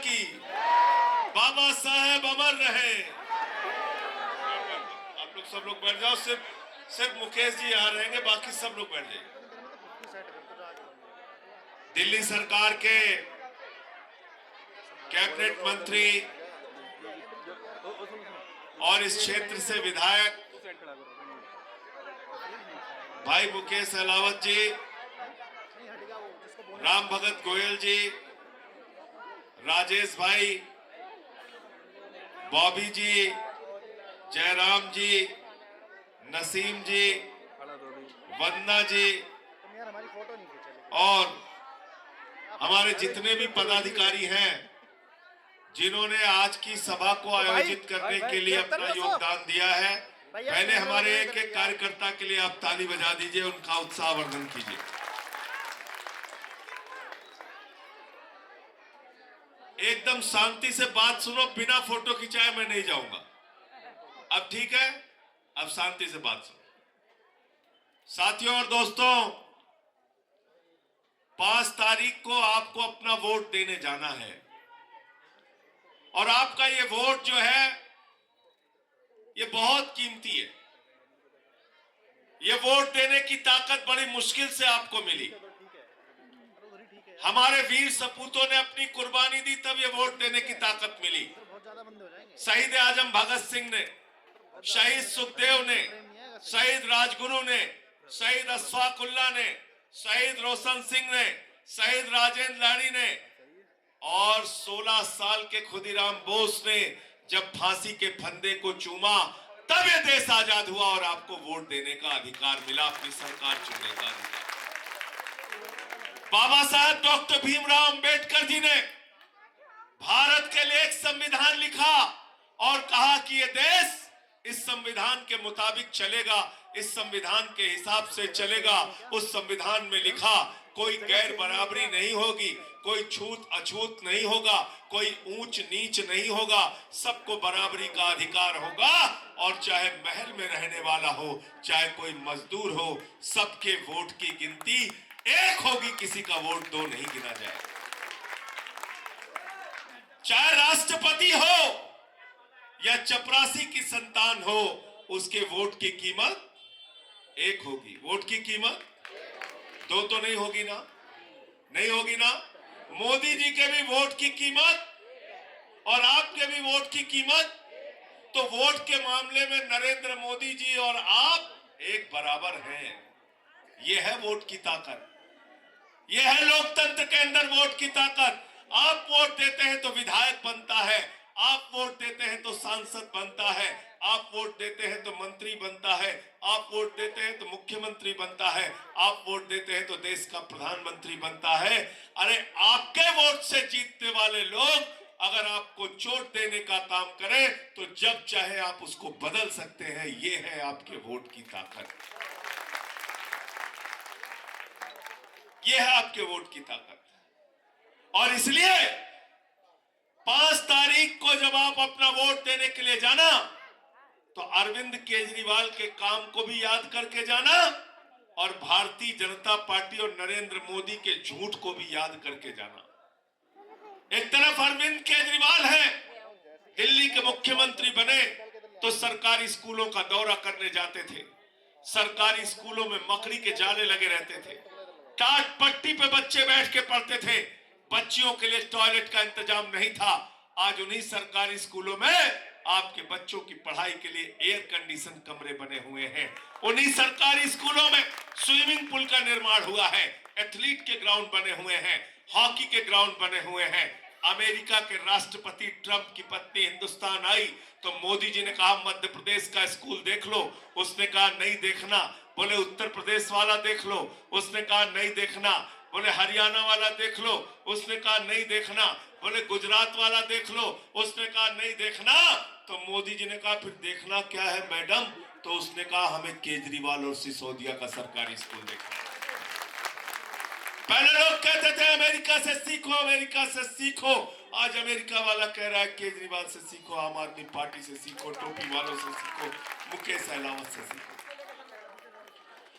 की। बाबा साहेब अमर रहे। आप लोग सब लोग बैठ जाओ, सिर्फ मुकेश जी यहाँ रहेंगे, बाकी सब लोग बैठ जाइए। दिल्ली सरकार के कैबिनेट मंत्री और इस क्षेत्र से विधायक भाई मुकेश अहलावत जी, राम भगत गोयल जी, राजेश भाई, बॉबी जी, जयराम जी, नसीम जी, वंदना जी और हमारे जितने भी पदाधिकारी हैं जिन्होंने आज की सभा को आयोजित करने के लिए अपना योगदान दिया है, पहले हमारे एक एक कार्यकर्ता के लिए आप ताली बजा दीजिए, उनका उत्साहवर्धन कीजिए। एकदम शांति से बात सुनो, बिना फोटो खिंचाए मैं नहीं जाऊंगा। अब ठीक है, अब शांति से बात सुनो। साथियों और दोस्तों, 5 तारीख को आपको अपना वोट देने जाना है और आपका ये वोट जो है ये बहुत कीमती है। ये वोट देने की ताकत बड़ी मुश्किल से आपको मिली। हमारे वीर सपूतों ने अपनी कुर्बानी दी, तब ये वोट देने की ताकत मिली। शहीद आजम भगत सिंह ने, शहीद सुखदेव ने, शहीद राजगुरु ने, शहीद अशफाक उल्लाह ने, शहीद रोशन सिंह ने, शहीद राजेंद्र लाड़ी ने और 16 साल के खुदीराम बोस ने जब फांसी के फंदे को चूमा, तब ये देश आजाद हुआ और आपको वोट देने का अधिकार मिला, अपनी सरकार चुनने का अधिकार। बाबा साहब डॉक्टर भीमराव अंबेडकर जी ने भारत के लिए एक संविधान लिखा और कहा कि ये देश इस संविधान के मुताबिक चलेगा, इस संविधान के हिसाब से चलेगा। उस संविधान में लिखा कोई गैर बराबरी नहीं होगी, कोई छूत अछूत नहीं होगा, कोई ऊंच नीच नहीं होगा, सबको बराबरी का अधिकार होगा और चाहे महल में रहने वाला हो, चाहे कोई मजदूर हो, सबके वोट की गिनती एक होगी, किसी का वोट 2 नहीं गिना जाए। चाहे राष्ट्रपति हो या चपरासी की संतान हो, उसके वोट की कीमत एक होगी। वोट की कीमत 2 तो नहीं होगी ना, नहीं होगी ना। मोदी जी के भी वोट की कीमत और आपके भी वोट की कीमत, तो वोट के मामले में नरेंद्र मोदी जी और आप एक बराबर हैं। यह है वोट की ताकत, यह है लोकतंत्र के अंदर वोट की ताकत। आप वोट देते हैं तो विधायक बनता है, आप वोट देते हैं तो सांसद बनता है, आप वोट देते हैं तो मंत्री बनता है, आप वोट देते हैं तो मुख्यमंत्री बनता है, आप वोट देते हैं तो देश का प्रधानमंत्री बनता है। अरे आपके वोट से जीतने वाले लोग अगर आपको चोट देने का काम करें तो जब चाहे आप उसको बदल सकते हैं। ये है आपके वोट की ताकत, ये है आपके वोट की ताकत। और इसलिए 5 तारीख को जब आप अपना वोट देने के लिए जाना तो अरविंद केजरीवाल के काम को भी याद करके जाना और भारतीय जनता पार्टी और नरेंद्र मोदी के झूठ को भी याद करके जाना। एक तरफ अरविंद केजरीवाल है, दिल्ली के मुख्यमंत्री बने तो सरकारी स्कूलों का दौरा करने जाते थे, सरकारी स्कूलों में मकड़ी के जाले लगे रहते थे, टाट पट्टी पे बच्चे बैठ के पढ़ते थे, बच्चियों के लिए टॉयलेट का इंतजाम नहीं था। आज उन्हीं सरकारी स्कूलों में आपके बच्चों की पढ़ाई के लिए एयर कंडीशन कमरे बने हुए हैं, उन्हीं सरकारी स्कूलों में स्विमिंग पूल का निर्माण हुआ है, एथलीट के ग्राउंड बने हुए हैं, हॉकी के ग्राउंड बने हुए हैं। अमेरिका के राष्ट्रपति ट्रंप की पत्नी हिंदुस्तान आई तो मोदी जी ने कहा मध्य प्रदेश का स्कूल देख लो, उसने कहा नहीं देखना। बोले उत्तर प्रदेश वाला देख लो, उसने कहा नहीं देखना। बोले हरियाणा वाला देख लो, उसने कहा नहीं देखना। बोले गुजरात वाला देख लो, उसने कहा नहीं देखना। तो मोदी जी ने कहा फिर देखना क्या है मैडम? तो उसने कहा हमें केजरीवाल और सिसोदिया का सरकारी स्कूल देखना। पहले लोग कहते थे अमेरिका से सीखो, अमेरिका से सीखो। आज अमेरिका वाला कह रहा है केजरीवाल से सीखो, आम आदमी पार्टी से सीखो, टोपी वालों से सीखो, मुकेश अहलावत से सीखो।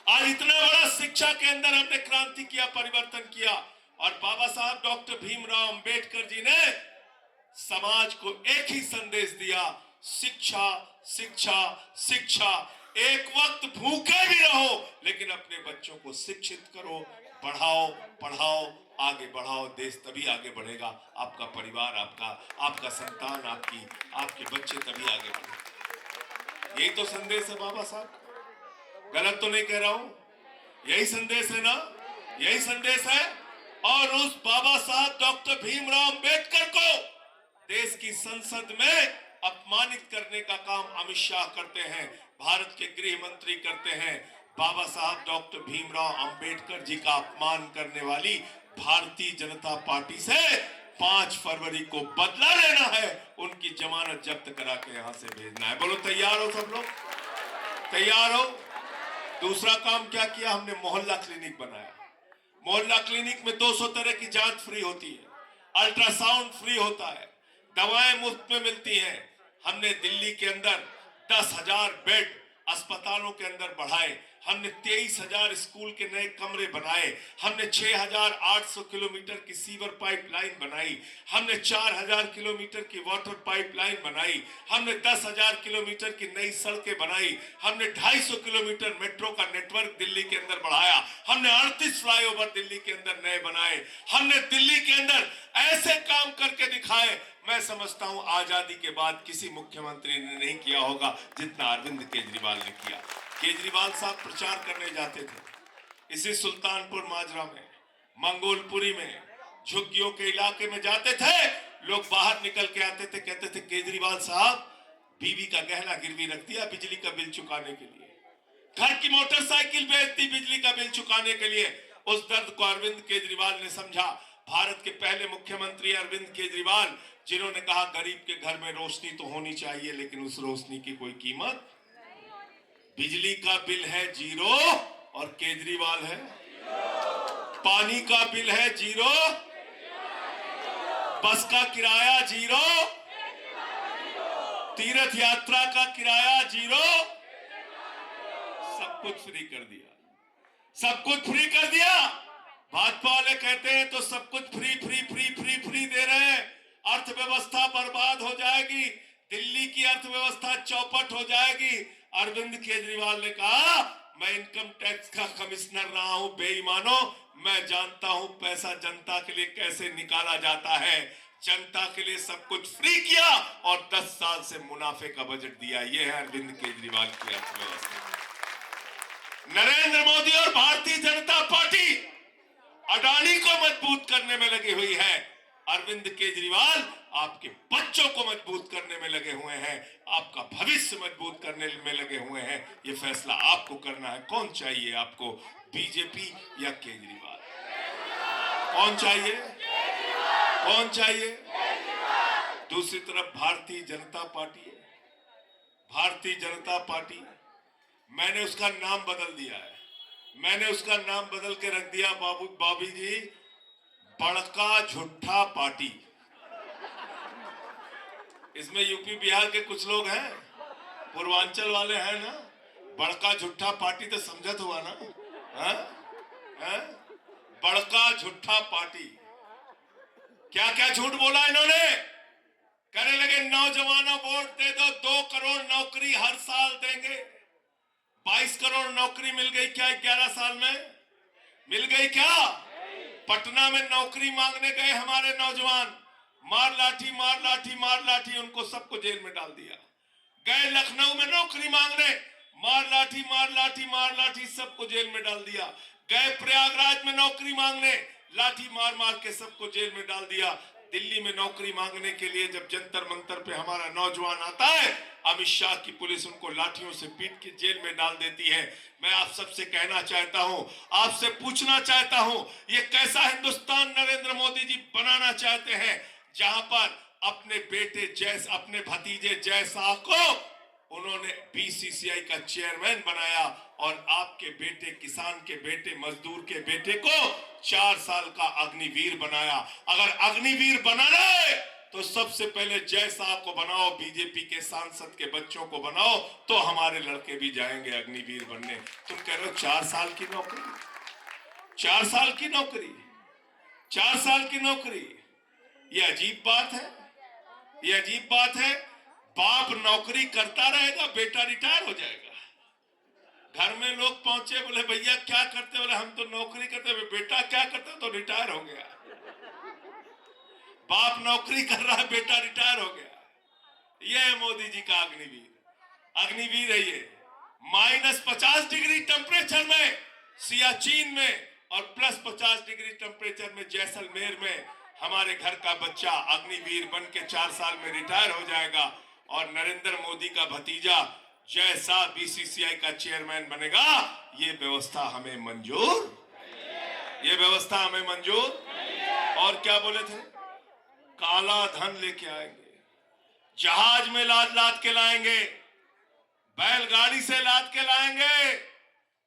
आज इतना बड़ा शिक्षा के अंदर हमने क्रांति किया, परिवर्तन किया और बाबा साहब डॉक्टर भीमराव अंबेडकर जी ने समाज को एक ही संदेश दिया, शिक्षा शिक्षा शिक्षा। एक वक्त भूखे भी रहो लेकिन अपने बच्चों को शिक्षित करो, पढ़ाओ पढ़ाओ, आगे बढ़ाओ, देश तभी आगे बढ़ेगा, आपका परिवार, आपका संतान, आपके बच्चे तभी आगे बढ़ेंगे। यही तो संदेश है बाबा साहब, गलत तो नहीं कह रहा हूं, यही संदेश है ना, यही संदेश है। और उस बाबा साहब डॉक्टर भीमराव अंबेडकर को देश की संसद में अपमानित करने का काम अमित शाह करते हैं, भारत के गृह मंत्री करते हैं। बाबा साहब डॉक्टर भीमराव अंबेडकर जी का अपमान करने वाली भारतीय जनता पार्टी से 5 फरवरी को बदला लेना है, उनकी जमानत जब्त करा के यहां से भेजना है। बोलो तैयार हो सब लोग, तैयार हो? दूसरा काम क्या किया हमने, मोहल्ला क्लिनिक बनाया। मोहल्ला क्लिनिक में 200 तरह की जांच फ्री होती है, अल्ट्रासाउंड फ्री होता है, दवाएं मुफ्त में मिलती हैं। हमने दिल्ली के अंदर 10,000 बेड अस्पतालों के अंदर बढ़ाए, हमने 23,000 स्कूल के नए कमरे बनाए, हमने 6,800 किलोमीटर की सीवर पाइपलाइन बनाई, हमने 4,000 किलोमीटर की वाटर पाइपलाइन बनाई, हमने 10,000 किलोमीटर की नई सड़कें बनाई, हमने 250 किलोमीटर मेट्रो का नेटवर्क दिल्ली के अंदर बढ़ाया, हमने 38 फ्लाईओवर दिल्ली के अंदर नए बनाए, हमने दिल्ली के अंदर ऐसे काम करके दिखाए। मैं समझता हूं आजादी के बाद किसी मुख्यमंत्री ने नहीं किया होगा जितना अरविंद केजरीवाल ने किया। केजरीवाल साहब प्रचार करने जाते थे, इसी सुल्तानपुर माजरा में, मंगोलपुरी में, झुग्गियों के इलाके में जाते थे, लोग बाहर निकल के आते थे, कहते थे केजरीवाल साहब बीवी का गहना गिरवी रख दिया बिजली का बिल चुकाने के लिए, घर की मोटरसाइकिल बेच दी बिजली का बिल चुकाने के लिए। उस दर्द को अरविंद केजरीवाल ने समझा। भारत के पहले मुख्यमंत्री अरविंद केजरीवाल, जिन्होंने कहा गरीब के घर में रोशनी तो होनी चाहिए लेकिन उस रोशनी की कोई कीमत, बिजली का बिल है 0 और केजरीवाल है, पानी का बिल है 0, बस का किराया 0, तीर्थ यात्रा का किराया 0, सब कुछ फ्री कर दिया, सब कुछ फ्री कर दिया। भाजपा वाले कहते हैं तो सब कुछ free free free free free दे रहे हैं, अर्थव्यवस्था बर्बाद हो जाएगी, दिल्ली की अर्थव्यवस्था चौपट हो जाएगी। अरविंद केजरीवाल ने कहा मैं इनकम टैक्स का कमिश्नर रहा हूं, बेईमानों, मैं जानता हूं पैसा जनता के लिए कैसे निकाला जाता है। जनता के लिए सब कुछ फ्री किया और 10 साल से मुनाफे का बजट दिया। यह है अरविंद केजरीवाल की अर्थव्यवस्था। नरेंद्र मोदी और भारतीय जनता पार्टी अडानी को मजबूत करने में लगी हुई है, अरविंद केजरीवाल आपके बच्चों को मजबूत करने में लगे हुए हैं, आपका भविष्य मजबूत करने में लगे हुए हैं। ये फैसला आपको करना है, कौन चाहिए आपको, बीजेपी या केजरीवाल? कौन चाहिए, कौन चाहिए? दूसरी तरफ भारतीय जनता पार्टी है, भारतीय जनता पार्टी, मैंने उसका नाम बदल दिया है, मैंने उसका नाम बदल के रख दिया बाबी जी, बड़का झूठा पार्टी। इसमें यूपी बिहार के कुछ लोग हैं, पूर्वांचल वाले हैं ना, बड़का झूठा पार्टी तो समझत हुआ ना, है? बड़का झूठा पार्टी। क्या क्या झूठ बोला इन्होंने, कहने लगे नौजवानों वोट दे दो, 2 करोड़ नौकरी हर साल देंगे। 22 करोड़ नौकरी मिल गई क्या 11 साल में? मिल गई क्या? पटना में नौकरी मांगने गए हमारे नौजवान, मार लाठी मार लाठी मार लाठी, उनको सबको जेल में डाल दिया। गए लखनऊ में नौकरी मांगने, मार लाठी मार लाठी मार लाठी, सबको जेल में डाल दिया। गए प्रयागराज में नौकरी मांगने, लाठी मार मार के सबको जेल में डाल दिया। दिल्ली में नौकरी मांगने के लिए जब जंतर मंतर पे हमारा नौजवान आता है, अमित शाह की पुलिस उनको लाठियों से पीट के जेल में डाल देती है। मैं आप सबसे कहना चाहता हूं, आपसे पूछना चाहता हूं, ये कैसा हिंदुस्तान नरेंद्र मोदी जी बनाना चाहते हैं, जहां पर अपने बेटे जैस, अपने भतीजे जय शाह को उन्होंने बीसीसीआई का चेयरमैन बनाया और आपके बेटे, किसान के बेटे, मजदूर के बेटे को 4 साल का अग्निवीर बनाया। अगर अग्निवीर बनाना है तो सबसे पहले जय शाह को बनाओ, बीजेपी के सांसद के बच्चों को बनाओ, तो हमारे लड़के भी जाएंगे अग्निवीर बनने। तुम कह रहे हो 4 साल की नौकरी, 4 साल की नौकरी, 4 साल की नौकरी, ये अजीब बात है। ये अजीब बात है, बाप नौकरी करता रहेगा, बेटा रिटायर हो जाएगा। घर में लोग पहुंचे, बोले भैया क्या करते, बोले हम तो नौकरी करते। बेटा क्या करते, तो रिटायर हो गया। बाप नौकरी कर रहा है, बेटा रिटायर हो गया। यह है मोदी जी का अग्निवीर। अग्निवीर है ये। -50 डिग्री टेम्परेचर में सियाचिन में और +50 डिग्री टेम्परेचर में जैसलमेर में हमारे घर का बच्चा अग्निवीर बन के 4 साल में रिटायर हो जाएगा और नरेंद्र मोदी का भतीजा जैसा बीसीसीआई का चेयरमैन बनेगा। ये व्यवस्था हमें मंजूर, ये व्यवस्था हमें मंजूर। और क्या बोले थे, काला धन लेके आएंगे, जहाज में लाद लाद के लाएंगे, बैलगाड़ी से लाद के लाएंगे,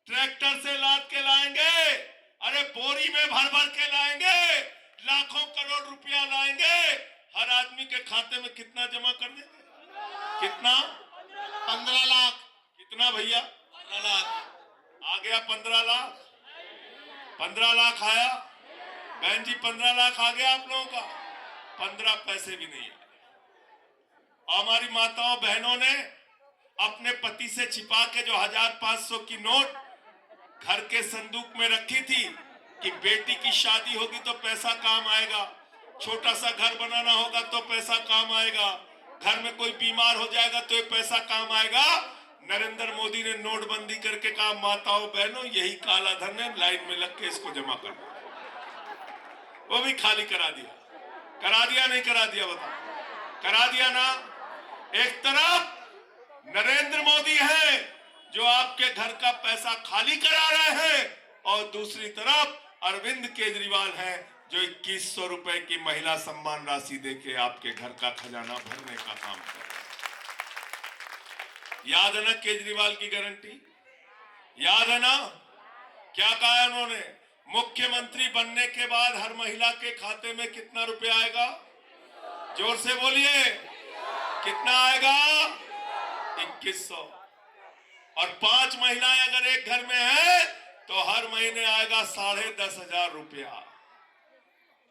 ट्रैक्टर से लाद के लाएंगे, अरे बोरी में भर भर के लाएंगे, लाखों करोड़ रुपया लाएंगे। हर आदमी के खाते में कितना जमा कर देंगे, कितना, 15 लाख। कितना भैया, 15 लाख आ गया। 15 लाख, 15 लाख आया। बहन जी 15 लाख आ गया आप लोगों का, 15 पैसे भी नहीं आए। हमारी माताओं बहनों ने अपने पति से छिपा के जो 1500 की नोट घर के संदूक में रखी थी कि बेटी की शादी होगी तो पैसा काम आएगा, छोटा सा घर बनाना होगा तो पैसा काम आएगा, घर में कोई बीमार हो जाएगा तो ये पैसा काम आएगा। नरेंद्र मोदी ने नोटबंदी करके कहा माताओं बहनों यही काला धन है, लाइन में लग के इसको जमा कर दो। वो भी खाली करा दिया। करा दिया नहीं करा दिया, बताओ, करा दिया ना। एक तरफ नरेंद्र मोदी है जो आपके घर का पैसा खाली करा रहे हैं और दूसरी तरफ अरविंद केजरीवाल है जो 2100 रुपए की महिला सम्मान राशि देके आपके घर का खजाना भरने का काम कर रहे हैं। याद है ना केजरीवाल की गारंटी, याद है ना क्या कहा उन्होंने, मुख्यमंत्री बनने के बाद हर महिला के खाते में कितना रुपया आएगा, जोर से बोलिए, कितना आएगा, 2100। और 5 महिलाएं अगर एक घर में है तो हर महीने आएगा 10,500 रुपया,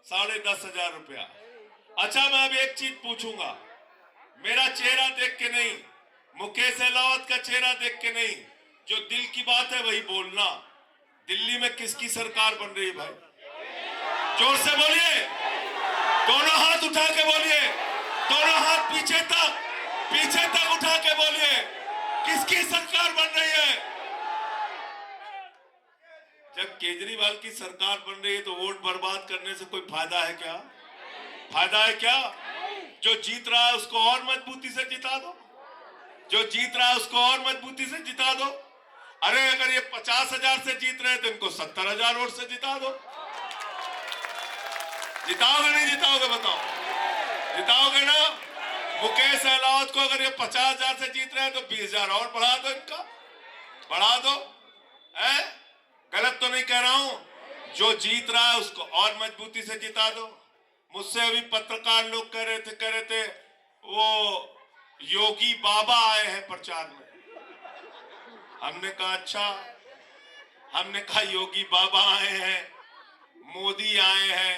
10,500 रुपया। अच्छा मैं अब एक चीज पूछूंगा, मेरा चेहरा देख के नहीं, मुकेश अहलावत का चेहरा देख के नहीं, जो दिल की बात है वही बोलना। दिल्ली में किसकी सरकार बन रही है भाई, जोर से बोलिए, दोनों हाथ उठा के बोलिए, दोनों हाथ पीछे तक उठा के बोलिए, किसकी सरकार बन रही है। जब केजरीवाल की सरकार बन रही है तो वोट बर्बाद करने से कोई फायदा है क्या, फायदा है क्या। जो जीत रहा है उसको और मजबूती से जिता दो, जो जीत रहा है उसको और मजबूती से जिता दो। अरे अगर ये 50,000 से जीत रहे हैं तो इनको 70,000 वोट से जिता दो। जिताओगे नहीं जिताओगे, बताओ, जिताओगे ना। मुकेश अहलावत को अगर ये 50,000 से जीत रहे हैं तो 20,000 और बढ़ा दो, इनका बढ़ा दो। गलत तो नहीं कह रहा हूं, जो जीत रहा है उसको और मजबूती से जिता दो। मुझसे अभी पत्रकार लोग कह रहे थे वो योगी बाबा आए हैं प्रचार में। हमने कहा अच्छा, हमने कहा योगी बाबा आए हैं, मोदी आए हैं,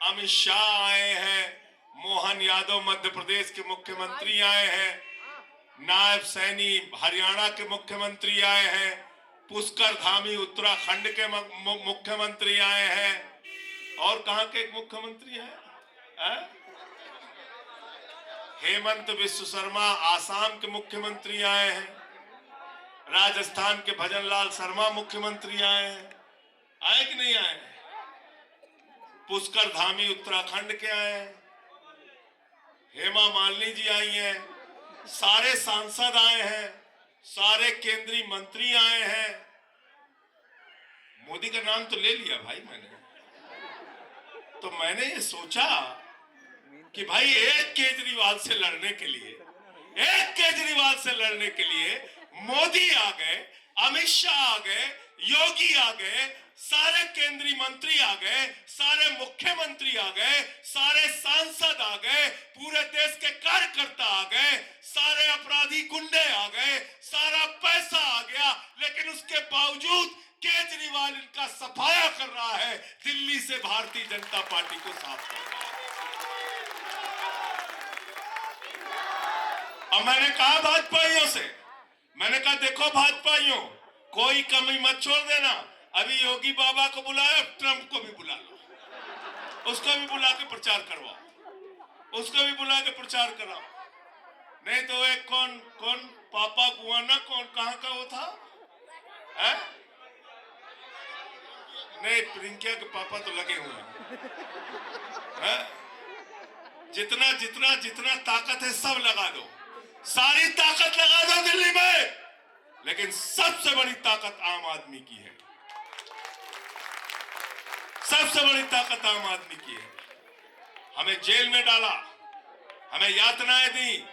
अमित शाह आए हैं, मोहन यादव मध्य प्रदेश के मुख्यमंत्री आए हैं, नायब सैनी हरियाणा के मुख्यमंत्री आए हैं, पुष्कर धामी उत्तराखंड के मुख्यमंत्री आए हैं, और कहां के मुख्यमंत्री हैं, हेमंत बिश्व शर्मा आसाम के मुख्यमंत्री आए हैं, राजस्थान के भजनलाल शर्मा मुख्यमंत्री आए हैं, आए कि नहीं आए, पुष्कर धामी उत्तराखंड के आए हैं, हेमा मालिनी जी आई हैं, सारे सांसद आए हैं, सारे केंद्रीय मंत्री आए हैं। मोदी का नाम तो ले लिया भाई मैंने, तो मैंने ये सोचा कि भाई एक केजरीवाल से लड़ने के लिए मोदी आ गए, अमित शाह आ गए, योगी आ गए, सारे केंद्रीय मंत्री आ गए, सारे मुख्यमंत्री आ गए, सारे सांसद आ गए, पूरे देश के कार्यकर्ता आ गए, सारे अपराधी गुंडे आ गए, सारा पैसा आ गया, लेकिन उसके बावजूद केजरीवाल इनका सफाया कर रहा है, दिल्ली से भारतीय जनता पार्टी को साफ कर रहा है। अब मैंने कहा भाजपाइयों से, मैंने कहा देखो भाजपाइयों, कोई कमी मत छोड़ देना। अभी योगी बाबा को बुलाया, ट्रंप को भी बुला लो, उसको भी बुला के प्रचार करवाओ, उसको भी बुला के प्रचार कराओ। नहीं तो एक कौन कौन पापा गुआना कौन कहाँ का वो था है? नहीं, प्रियंका के पापा तो लगे हुए हैं। जितना जितना जितना ताकत है सब लगा दो, सारी ताकत लगा दो दिल्ली में, लेकिन सबसे बड़ी ताकत आम आदमी की है, सबसे बड़ी ताकत आम आदमी की है। हमें जेल में डाला, हमें यातनाएं दी।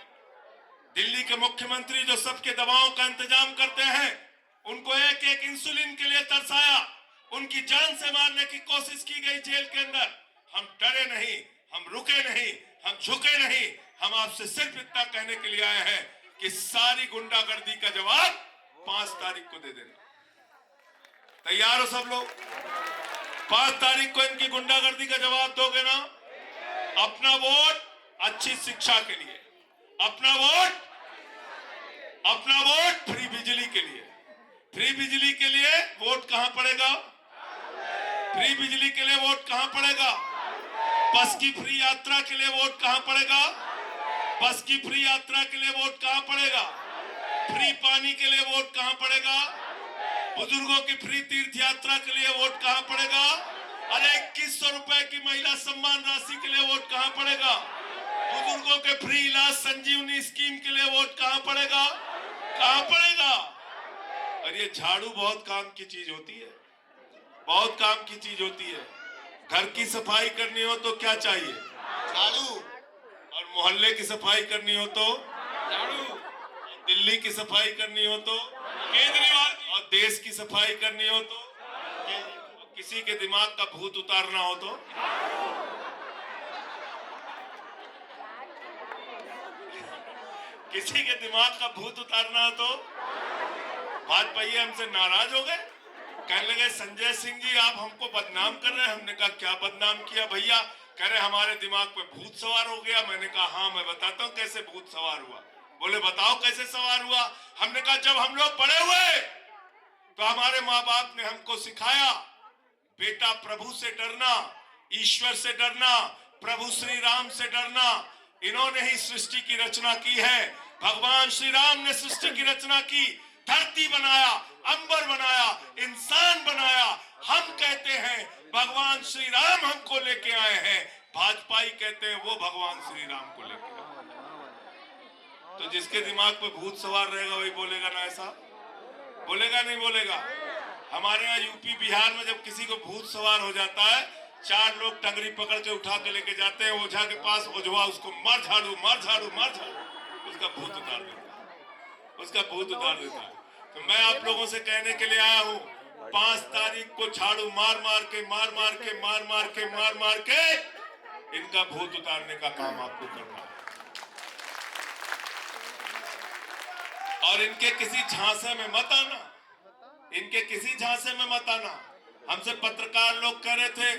दिल्ली के मुख्यमंत्री जो सबके दवाओं का इंतजाम करते हैं, उनको एक एक इंसुलिन के लिए तरसाया, उनकी जान से मारने की कोशिश की गई जेल के अंदर। हम डरे नहीं, हम रुके नहीं, हम झुके नहीं। हम आपसे सिर्फ इतना कहने के लिए आए हैं कि सारी गुंडागर्दी का जवाब 5 तारीख को दे देना। तैयार हो सब लोग? 5 तारीख को इनकी गुंडागर्दी का जवाब दोगे ना? अपना वोट अच्छी शिक्षा के लिए, अपना वोट फ्री बिजली के लिए। फ्री बिजली के लिए वोट कहां पड़ेगा? फ्री बिजली के लिए वोट कहां पड़ेगा? बस की फ्री यात्रा के लिए वोट कहां पड़ेगा? बस की फ्री यात्रा के लिए वोट कहां पड़ेगा? फ्री पानी के लिए वोट कहां पड़ेगा? बुजुर्गों की फ्री तीर्थ यात्रा के लिए वोट कहां पड़ेगा? अरे 2100 रुपए की महिला सम्मान राशि के लिए वोट कहां पड़ेगा? बुजुर्गों के फ्री इलाज संजीवनी स्कीम के लिए वोट कहां पड़ेगा? कहां पड़ेगा? और ये झाड़ू बहुत काम की चीज होती है, बहुत काम की चीज होती है। घर की सफाई करनी हो तो क्या चाहिए? झाड़ू। और मोहल्ले की सफाई करनी हो तो झाड़ू, दिल्ली की सफाई करनी हो तो केजरीवाल, और देश की सफाई करनी हो तो, किसी के दिमाग का भूत उतारना हो तो किसी के दिमाग का भूत उतारना हो तो भाजपाई हमसे नाराज हो गए, कहने लगे संजय सिंह जी आप हमको बदनाम कर रहे हैं। हमने कहा क्या बदनाम किया भैया? कह रहे हमारे दिमाग पे भूत सवार हो गया। मैंने कहा हाँ मैं बताता हूँ कैसे भूत सवार हुआ। बोले बताओ कैसे सवार हुआ? हमने कहा जब हम लोग बड़े हुए तो हमारे माँ बाप ने हमको सिखाया बेटा प्रभु से डरना, ईश्वर से डरना, प्रभु श्री राम से डरना। इन्होंने ही सृष्टि की रचना की है। भगवान श्री राम ने सृष्टि की रचना की, धरती बनाया, अंबर बनाया, इंसान बनाया। हम कहते हैं भगवान श्री राम हमको लेके आए हैं, भाजपाई कहते हैं वो भगवान श्री राम को लेके आए। तो जिसके दिमाग पे भूत सवार रहेगा वही बोलेगा ना, ऐसा बोलेगा नहीं बोलेगा? हमारे यहाँ यूपी बिहार में जब किसी को भूत सवार हो जाता है, 4 लोग टंगरी पकड़ के उठा के लेके जाते हैं ओझा के पास। ओझवा उसको मार झाड़ू मार झाड़ू मार झाड़ू, उसका भूत उतार देता है, उसका भूत उतार देता है। तो मैं आप लोगों से कहने के लिए आया हूँ 5 तारीख को झाड़ू मार मार के मार मार के मार मार के मार मार के इनका भूत उतारने का काम आपको करना है। और इनके किसी झांसे में मत आना, इनके किसी झांसे में मत आना। हमसे पत्रकार लोग कह रहे थे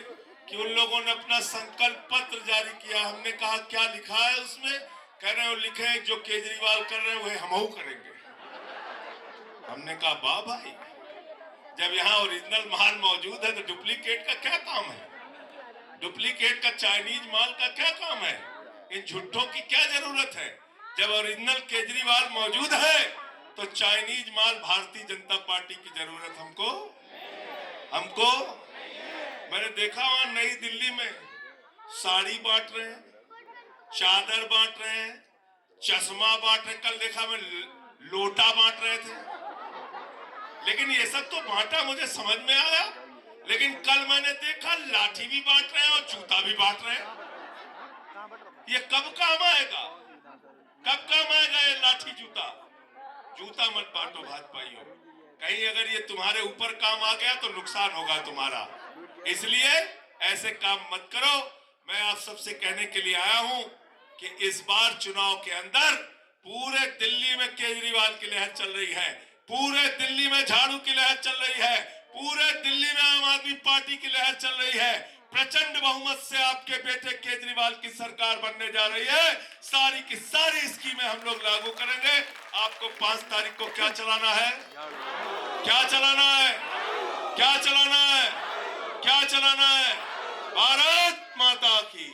कि उन लोगों ने अपना संकल्प पत्र जारी किया। हमने कहा क्या लिखा है उसमें? कह रहे हो लिखे हैं जो केजरीवाल कर रहे हैं वही हमहू करेंगे। हमने कहा वाह भाई, जब यहाँ ओरिजिनल माल मौजूद है तो डुप्लीकेट का क्या काम है? डुप्लीकेट का चाइनीज माल का क्या काम है? इन झूठों की क्या जरूरत है? जब ओरिजिनल केजरीवाल मौजूद है तो चाइनीज माल भारतीय जनता पार्टी की जरूरत हमको मैंने देखा वहां नई दिल्ली में साड़ी बांट रहे हैं, चादर बांट रहे हैं, चश्मा बांट रहे। कल देखा मैं लोटा बांट रहे थे। लेकिन ये सब तो बांटा मुझे समझ में आया, लेकिन कल मैंने देखा लाठी भी बांट रहे हैं और जूता भी बांट रहे हैं। ये कब काम आएगा? कब काम आएगा ये लाठी जूता? जूता मत बांटो भाजपाइयों, कहीं अगर ये तुम्हारे ऊपर काम आ गया तो नुकसान होगा तुम्हारा। इसलिए ऐसे काम मत करो। मैं आप सबसे कहने के लिए आया हूं कि इस बार चुनाव के अंदर पूरे दिल्ली में केजरीवाल की लहर चल रही है, पूरे दिल्ली में झाड़ू की लहर चल रही है, पूरे दिल्ली में आम आदमी पार्टी की लहर चल रही है। प्रचंड बहुमत से आपके बेटे केजरीवाल की सरकार बनने जा रही है। सारी की सारी स्कीमें हम लोग लागू करेंगे। आपको 5 तारीख को क्या चलाना है, क्या चलाना है, क्या चलाना है, क्या चलाना है? भारत माता की।